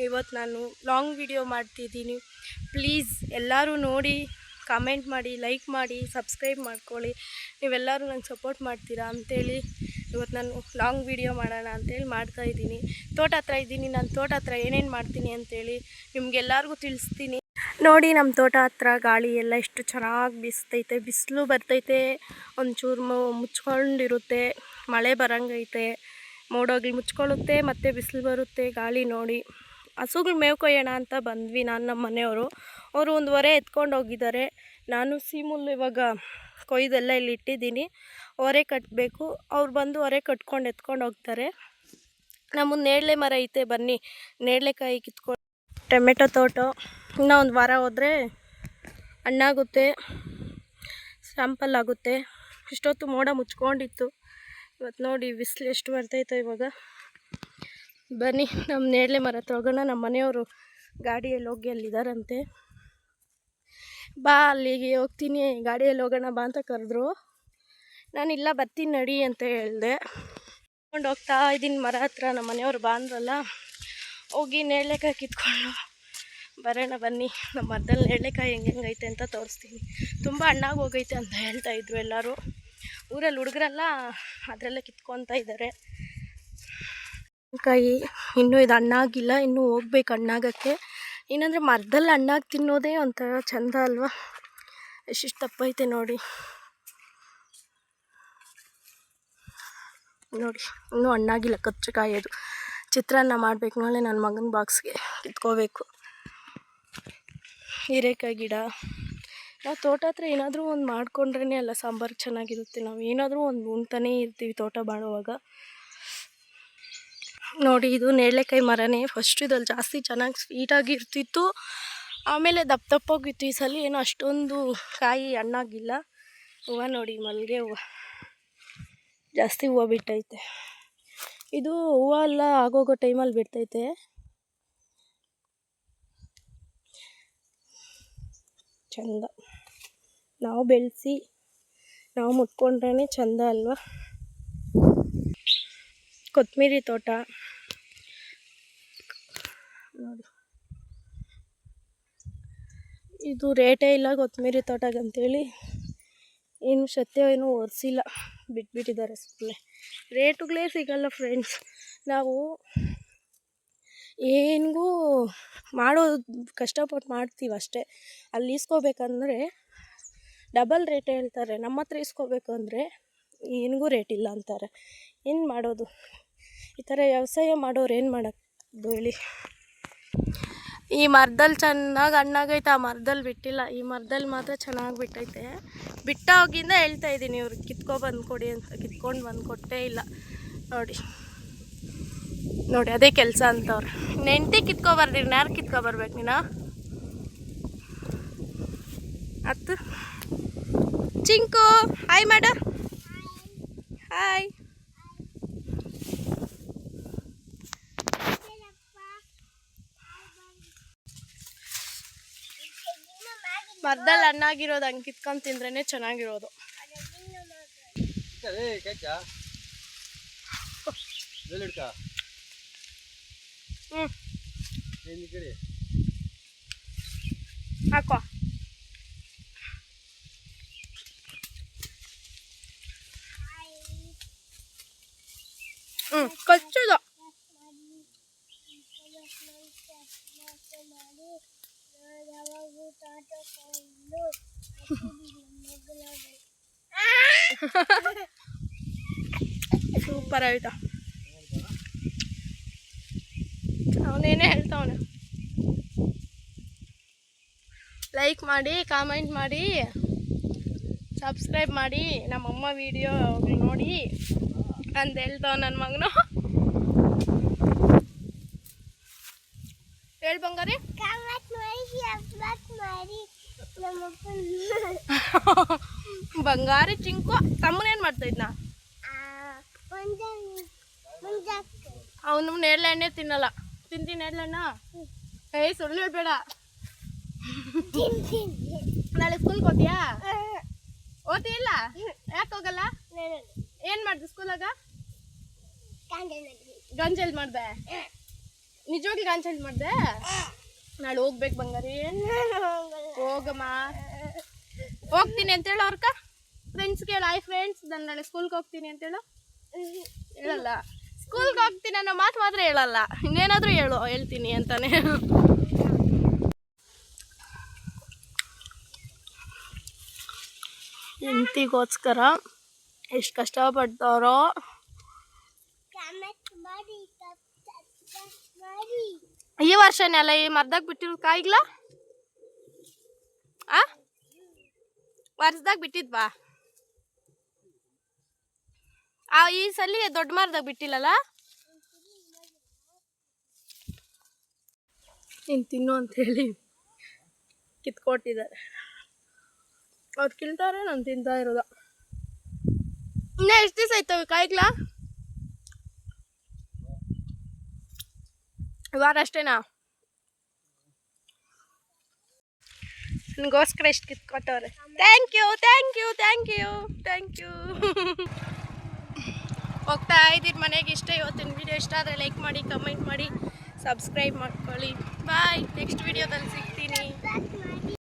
ಇವತ್ತು ನಾನು long video ಮಾಡ್ತಿದ್ದೀನಿ. ಪ್ಲೀಸ್ ಎಲ್ಲರೂ ನೋಡಿ, ಕಮೆಂಟ್ ಮಾಡಿ, ಲೈಕ್ ಮಾಡಿ, ಸಬ್ಸ್ಕ್ರೈಬ್ ಮಾಡ್ಕೊಳ್ಳಿ. ನೀವೆಲ್ಲರೂ ನಂಗೆ ಸಪೋರ್ಟ್ ಮಾಡ್ತೀರಾ ಅಂಥೇಳಿ ಇವತ್ತು ನಾನು ಲಾಂಗ್ ವಿಡಿಯೋ ಮಾಡೋಣ ಅಂಥೇಳಿ ಮಾಡ್ತಾಯಿದ್ದೀನಿ. ತೋಟ ಹತ್ರ ಇದ್ದೀನಿ. ನಾನು ತೋಟ ಹತ್ರ ಏನೇನು ಮಾಡ್ತೀನಿ ಅಂಥೇಳಿ ನಿಮಗೆಲ್ಲರಿಗೂ ತಿಳಿಸ್ತೀನಿ. ನೋಡಿ, ನಮ್ಮ ತೋಟ ಹತ್ರ ಗಾಳಿ ಎಲ್ಲ ಎಷ್ಟು ಚೆನ್ನಾಗಿ ಬೀಸ್ತೈತೆ. ಬಿಸಿಲು ಬರ್ತೈತೆ, ಒಂಚೂರು ಮುಚ್ಕೊಂಡಿರುತ್ತೆ. ಮಳೆ ಬರಂಗೈತೆ, ಮೋಡೋಗ್ಲಿ ಮುಚ್ಕೊಳ್ಳುತ್ತೆ, ಮತ್ತು ಬಿಸಿಲು ಬರುತ್ತೆ. ಗಾಳಿ ನೋಡಿ. ಹಸುಗಳು ಮೇವು ಕೊಯ್ಯೋಣ ಅಂತ ಬಂದ್ವಿ ನಾನು ನಮ್ಮ ಮನೆಯವರು. ಅವರು ಒಂದು ಹೊರೆ ಎತ್ಕೊಂಡು ಹೋಗಿದ್ದಾರೆ. ನಾನು ಸೀಮುಲ್ಲು ಇವಾಗ ಕೊಯ್ದೆಲ್ಲ ಇಲ್ಲಿ ಇಟ್ಟಿದ್ದೀನಿ. ಹೊರೆ ಕಟ್ಟಬೇಕು. ಅವ್ರು ಬಂದು ಹೊರೆ ಕಟ್ಕೊಂಡು ಎತ್ಕೊಂಡು ಹೋಗ್ತಾರೆ. ನಮ್ಮದು ನೇರಳೆ ಮರ ಐತೆ, ಬನ್ನಿ ನೇರಳೆಕಾಯಿ ಕಿತ್ಕೊಂಡು. ಟೊಮೆಟೊ ತೋಟ ಇನ್ನೂ ಒಂದು ವಾರ ಹೋದರೆ ಹಣ್ಣಾಗುತ್ತೆ, ಸ್ಯಾಂಪಲ್ ಆಗುತ್ತೆ. ಇಷ್ಟೊತ್ತು ಮೋಡ ಮುಚ್ಕೊಂಡಿತ್ತು. ಇವತ್ತು ನೋಡಿ ಬಿಸಿಲು ಎಷ್ಟು ಬರ್ತೈತೆ ಇವಾಗ. ಬನ್ನಿ ನಮ್ಮ ನೇರಳೆ ಮರ ತೊಗೋಣ. ನಮ್ಮ ಮನೆಯವರು ಗಾಡಿಯಲ್ಲಿ ಹೋಗಿ ಅಲ್ಲಿದ್ದಾರಂತೆ. ಬಾ ಅಲ್ಲಿಗೆ ಹೋಗ್ತೀನಿ, ಗಾಡಿಯಲ್ಲಿ ಹೋಗೋಣ ಬಾ ಅಂತ ಕರೆದ್ರು. ನಾನು ಇಲ್ಲ ಬರ್ತೀನಿ ನಡಿ ಅಂತ ಹೇಳಿದೆ. ಕೊಂಡು ಹೋಗ್ತಾ ಇದ್ದೀನಿ ಮರ ಹತ್ರ. ನಮ್ಮ ಮನೆಯವರು ಬಾ ಅಂದ್ರಲ್ಲ, ಹೋಗಿ ನೇರಳೆಕಾಯಿ ಕಿತ್ಕೊಂಡು ಬರೋಣ ಬನ್ನಿ. ನಮ್ಮ ಮರದಲ್ಲಿ ನೇರಳೆಕಾಯಿ ಹೆಂಗೈತೆ ಅಂತ ತೋರಿಸ್ತೀನಿ. ತುಂಬ ಹಣ್ಣಾಗಿ ಹೋಗೈತೆ ಅಂತ ಹೇಳ್ತಾಯಿದ್ರು ಎಲ್ಲರೂ. ಊರಲ್ಲಿ ಹುಡುಗರೆಲ್ಲ ಅದರಲ್ಲೇ ಕಿತ್ಕೊತಾ ಇದ್ದಾರೆ. ಕಾಯಿ ಇನ್ನೂ ಇದು ಹಣ್ಣಾಗಿಲ್ಲ, ಇನ್ನೂ ಹೋಗ್ಬೇಕು ಹಣ್ಣಾಗಕ್ಕೆ. ಏನಂದರೆ ಮರದಲ್ಲಿ ಹಣ್ಣಾಗಿ ತಿನ್ನೋದೇ ಒಂಥರ ಚೆಂದ ಅಲ್ವಾ. ಎಷ್ಟಿಷ್ಟು ತಪ್ಪೈತೆ ನೋಡಿ. ನೋಡಿ ಇನ್ನೂ ಹಣ್ಣಾಗಿಲ್ಲ, ಕಚ್ಚು ಕಾಯಿ. ಅದು ಚಿತ್ರಾನ್ನ ಮಾಡಬೇಕು. ನಾಳೆ ನನ್ನ ಮಗನ ಬಾಕ್ಸ್ಗೆ ಕಿತ್ಕೋಬೇಕು. ಹೀರೆಕಾಯಿ ಗಿಡ. ನಾವು ತೋಟ ಹತ್ರ ಏನಾದರೂ ಒಂದು ಮಾಡ್ಕೊಂಡ್ರೇ ಅಲ್ಲ ಸಾಂಬಾರು ಚೆನ್ನಾಗಿರುತ್ತೆ. ನಾವು ಏನಾದರೂ ಒಂದು ಉಣ್ತಾನೇ ಇರ್ತೀವಿ ತೋಟ ಮಾಡುವಾಗ. ನೋಡಿ, ಇದು ನೇರಳೆಕಾಯಿ ಮರನೇ. ಫಸ್ಟ್ ಇದ್ರಲ್ಲಿ ಜಾಸ್ತಿ ಚೆನ್ನಾಗಿ ಸ್ವೀಟಾಗಿ ಇರ್ತಿತ್ತು, ಆಮೇಲೆ ದಪ್ಪ ದಪ್ಪಾಗಿತ್ತು. ಈ ಸಲ ಏನೋ ಅಷ್ಟೊಂದು ಕಾಯಿ ಹಣ್ಣಾಗಿಲ್ಲ. ಹೂವು ನೋಡಿ, ಮಲ್ಲಿಗೆ ಹೂವು ಜಾಸ್ತಿ ಹೂವು ಬಿಟ್ಟೈತೆ. ಇದು ಹೂವು ಎಲ್ಲ ಆಗೋಗೋ ಟೈಮಲ್ಲಿ ಬಿಡ್ತೈತೆ. ಚಂದ. ನಾವು ಬೆಳೆಸಿ ನಾವು ಮುಟ್ಕೊಂಡ್ರೇ ಚಂದ ಅಲ್ವಾ. ಕೊತ್ತಂಬರಿ ತೋಟ ನೋಡಿ. ಇದು ರೇಟೇ ಇಲ್ಲ ಕೊತ್ತಂಬರಿ ತೋಟಗಂತೇಳಿ. ಏನು ಸತ್ಯ ಏನೂ ಒರೆಸಿಲ್ಲ, ಬಿಟ್ಬಿಟ್ಟಿದ್ದಾರೆ ಸುಮ್ಮನೆ. ರೇಟುಗಳೇ ಸಿಗಲ್ಲ ಫ್ರೆಂಡ್ಸ್. ನಾವು ಏನಿಗೂ ಮಾಡೋದು ಕಷ್ಟಪಟ್ಟು ಮಾಡ್ತೀವಿ ಅಷ್ಟೇ. ಅಲ್ಲಿ ಇಸ್ಕೋಬೇಕಂದ್ರೆ ಡಬಲ್ ರೇಟ್ ಹೇಳ್ತಾರೆ. ನಮ್ಮ ಹತ್ರ ಇಸ್ಕೋಬೇಕು ಅಂದರೆ ಏನಿಗೂ ರೇಟ್ ಇಲ್ಲ ಅಂತಾರೆ. ಏನು ಮಾಡೋದು? ಈ ಥರ ವ್ಯವಸಾಯ ಮಾಡೋರು ಏನು ಮಾಡೋದು ಹೇಳಿ. ಈ ಮರದಲ್ಲಿ ಚೆನ್ನಾಗಿ ಹಣ್ಣಾಗೈತೆ, ಆ ಮರದಲ್ಲಿ ಬಿಟ್ಟಿಲ್ಲ. ಈ ಮರದಲ್ಲಿ ಮಾತ್ರ ಚೆನ್ನಾಗಿ ಬಿಟ್ಟೈತೆ. ಬಿಟ್ಟೋಗಿಂದ ಹೇಳ್ತಾ ಇದ್ದೀನಿ ಇವ್ರಿಗೆ ಕಿತ್ಕೊಬಂದು ಕೊಡಿ ಅಂತ. ಕಿತ್ಕೊಂಡು ಬಂದು ಕೊಟ್ಟೇ ಇಲ್ಲ. ನೋಡಿ ನೋಡಿ, ಅದೇ ಕೆಲಸ ಅಂತವ್ರು. ನೆಂಟಿ ಕಿತ್ಕೊಬರ್ದಿರಿ, ಯಾರು ಕಿತ್ಕೊಬರ್ಬೇಕು ನೀನು? ಹತ್ತು ಚಿಂಕು ಹಾಯ್ ಮಾಡ. ಹಾಯ್. ಮರದಲ್ಲಿ ಹಣ್ಣಾಗಿರೋದು ಹಂಗೆ ಕಿತ್ಕೊಂಡು ತಿಂದ್ರೇ ಚೆನ್ನಾಗಿರೋದು. ಹಾಕೋ. ಕಚ್ಚುದು. ಸೂಪರ್ ಆಯ್ತಾ? ಅವನೇನೇ ಹೇಳ್ತಾವನೆ. ಲೈಕ್ ಮಾಡಿ, ಕಾಮೆಂಟ್ ಮಾಡಿ, ಸಬ್ಸ್ಕ್ರೈಬ್ ಮಾಡಿ, ನಮ್ಮಮ್ಮ ವಿಡಿಯೋ ನೋಡಿ ಅಂತ ಹೇಳ್ತಾವ ನನ್ನ ಮಗನು. ಹೇಳಿ ಬಂಗಾರಿ. ಬಂಗಾರಿ ಚಿಂಕು ತಮ್ಮನೇನು ಮಾಡ್ತಾ ಇದ್ನ? ಅವನು ನೇರಳೆ ಹಣ್ಣೆ ತಿನ್ನಲ್ಲ. ತಿಂತೀನಿ ನೇರಳೆ ಹಣ್ಣ? ಏಯ್ ಸುಳ್ಳು ಹೇಳ್ಬೇಡ. ನಾಳೆ ಸ್ಕೂಲ್ಗೆ ಹೋಗ್ತೀಯಾ? ಓದ್ತಿಲ್ಲ? ಯಾಕೆ ಹೋಗಲ್ಲ? ಏನು ಮಾಡ್ದೆ ಸ್ಕೂಲಾಗ? ಗಂಜಲ್ ಮಾಡ್ದೆ? ನಿಜವಾಗ್ಲೂ ಕ್ಯಾನ್ಸಲ್ ಮಾಡಿದೆ. ನಾಳೆ ಹೋಗ್ಬೇಕು ಬಂಗಾರಿ. ಹೋಗಮ್ಮ, ಹೋಗ್ತೀನಿ ಅಂತೇಳು ಅವ್ರಕ್ಕ. ಫ್ರೆಂಡ್ಸ್ ಕೇಳ, ಹಾಯ್ ಫ್ರೆಂಡ್ಸ್, ನಾನು ನಾಳೆ ಸ್ಕೂಲ್ಗೆ ಹೋಗ್ತೀನಿ ಅಂತೇಳು. ಹೇಳಲ್ಲ. ಸ್ಕೂಲ್ಗೆ ಹೋಗ್ತೀನಿ ಅನ್ನೋ ಮಾತು ಮಾತ್ರ ಹೇಳಲ್ಲ. ಇನ್ನೇನಾದರೂ ಹೇಳ್ತೀನಿ ಅಂತಾನೆ. ಹೆಂಡತಿಗೋಸ್ಕರ ಎಷ್ಟು ಕಷ್ಟಪಡ್ತಾರೋ. ಈ ವರ್ಷನೇ ಅಲ್ಲ ಈ ಮರ್ದಾಗ ಬಿಟ್ಟಿರೋ ಕಾಯಿಗ್ಲ ವರ್ಷದಾಗ ಬಿಟ್ಟಿದ್ವಾ? ಈ ಸಲ ದೊಡ್ಡ ಮರದಾಗ ಬಿಟ್ಟಿಲ್ಲಲ್ಲ. ನೀನು ತಿನ್ನು ಅಂತೇಳಿ ಕಿತ್ಕೊಟ್ಟಿದ್ದಾರೆ. ಅವ್ರು ಕಿಲ್ತಾರೆ, ನಾನು ತಿಂತಾ ಇರೋದು. ಇನ್ನೂ ಎಷ್ಟು ದಿವಸ ಆಯ್ತವೆ ಕಾಯಿಗ್ಲ? ವಾರ ಅಷ್ಟೇನಾ? ನನಗೋಸ್ಕರ ಎಷ್ಟು ಕಿತ್ಕೊಟ್ಟವ್ರೆ. Thank you thank you thank you thank you. ಹೋಗ್ತಾ ಇದ್ದೀನಿ ಮನೆಗೆ. ಇಷ್ಟ ಇವತ್ತಿನ ವಿಡಿಯೋ ಇಷ್ಟ ಆದರೆ ಲೈಕ್ ಮಾಡಿ, ಕಮೆಂಟ್ ಮಾಡಿ, ಸಬ್ಸ್ಕ್ರೈಬ್ ಮಾಡ್ಕೊಳ್ಳಿ. ಬಾಯ್. ನೆಕ್ಸ್ಟ್ ವಿಡಿಯೋದಲ್ಲಿ ಸಿಗ್ತೀನಿ.